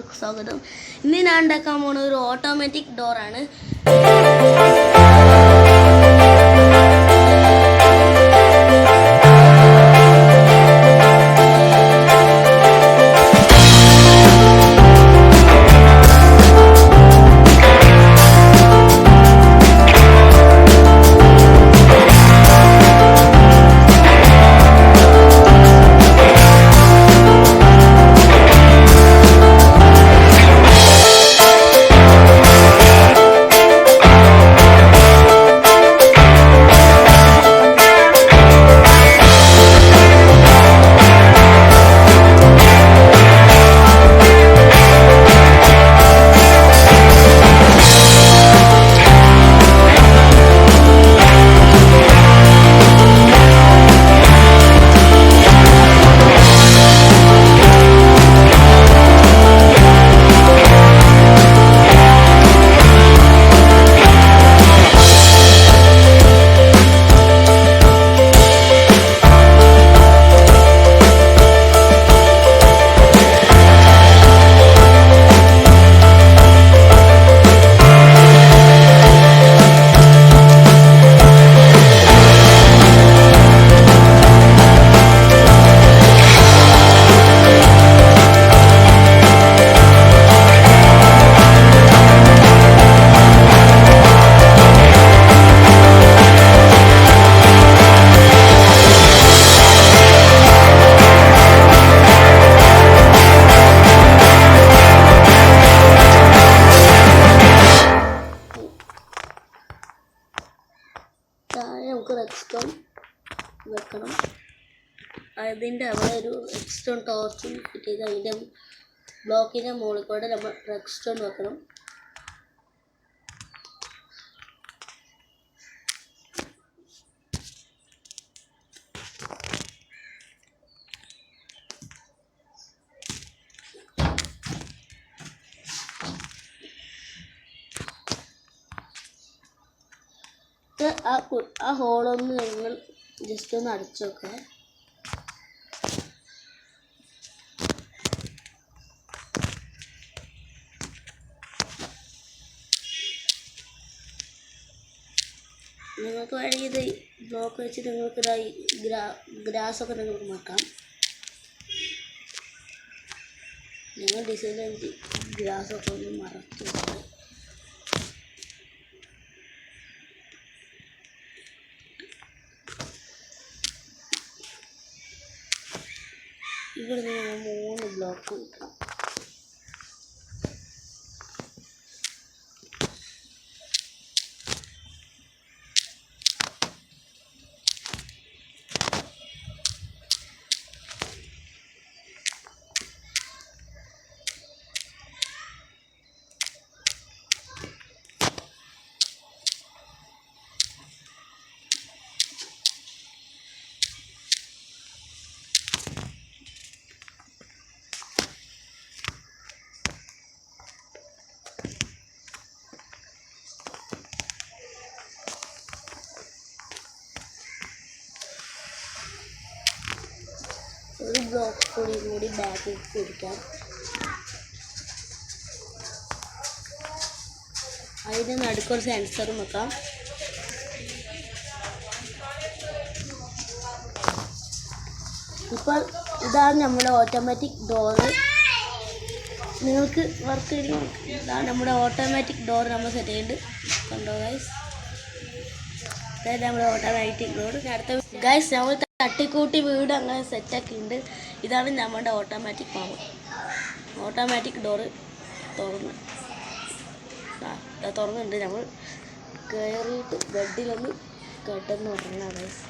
എല്ലാവർക്കും സ്വാഗതം. ഇന്ന് ഞാൻ ഉണ്ടാക്കാൻ പോകുന്ന ഒരു ഓട്ടോമാറ്റിക് ഡോറാണ്. നമുക്ക് റെഡ്സ്റ്റോൺ വെക്കണം. അതിൻ്റെ അവിടെ ഒരു റെഡ്സ്റ്റോൺ ടോർച്ചും ഫിറ്റ് ചെയ്ത് അതിൻ്റെ ബ്ലോക്കിൻ്റെ മുകളിൽ കൂടെ നമ്മൾ റെഡ്സ്റ്റോൺ വെക്കണം. ആ ഹോളൊന്ന് നിങ്ങൾ ജസ്റ്റ് ഒന്ന് അടച്ചു വെക്കുക. നിങ്ങൾക്ക് വേണമെങ്കിൽ ഇത് ബ്ലോക്ക് വെച്ച് നിങ്ങൾക്ക് ഇതായി ഗ്രാസൊക്കെ നിങ്ങൾക്ക് മാറ്റാം. നിങ്ങൾ ഡിസൈൻ ചെയ്ത് ഗ്രാസൊക്കെ ഒന്ന് മറച്ചു വെക്കുക. ഇവിടെ നിന്ന് 3 ബ്ലോക്ക് കിട്ടണം. ഒരു ബ്ലോക്ക് കൂടി ബാക്കിൽ പിടിക്കാം. അതിന് നടുക്കൊരു സെൻസറും വെക്കാം. ഇപ്പോൾ ഇതാണ് നമ്മുടെ ഓട്ടോമാറ്റിക് ഡോറ്. നിങ്ങൾക്ക് വർക്ക് ചെയ്യണം. ഇതാണ് നമ്മുടെ ഓട്ടോമാറ്റിക് ഡോർ നമ്മൾ സെറ്റ് ചെയ്യുന്നുണ്ട്. കണ്ടോ ഗൈസ്, അതായത് നമ്മുടെ ഓട്ടോമാറ്റിക് ഡോർ. അടുത്ത ഗൈസ് നമ്മൾ തട്ടിക്കൂട്ടി വീട് അങ്ങനെ സെറ്റാക്കിയിട്ടുണ്ട്. ഇതാണ് നമ്മുടെ ഓട്ടോമാറ്റിക് പവർ. ഓട്ടോമാറ്റിക് ഡോറ് തുറന്നുണ്ട്. നമ്മൾ കയറിയിട്ട് ബെഡിലൊന്ന് കിടന്ന് ഉറങ്ങാം ഗൈസ്.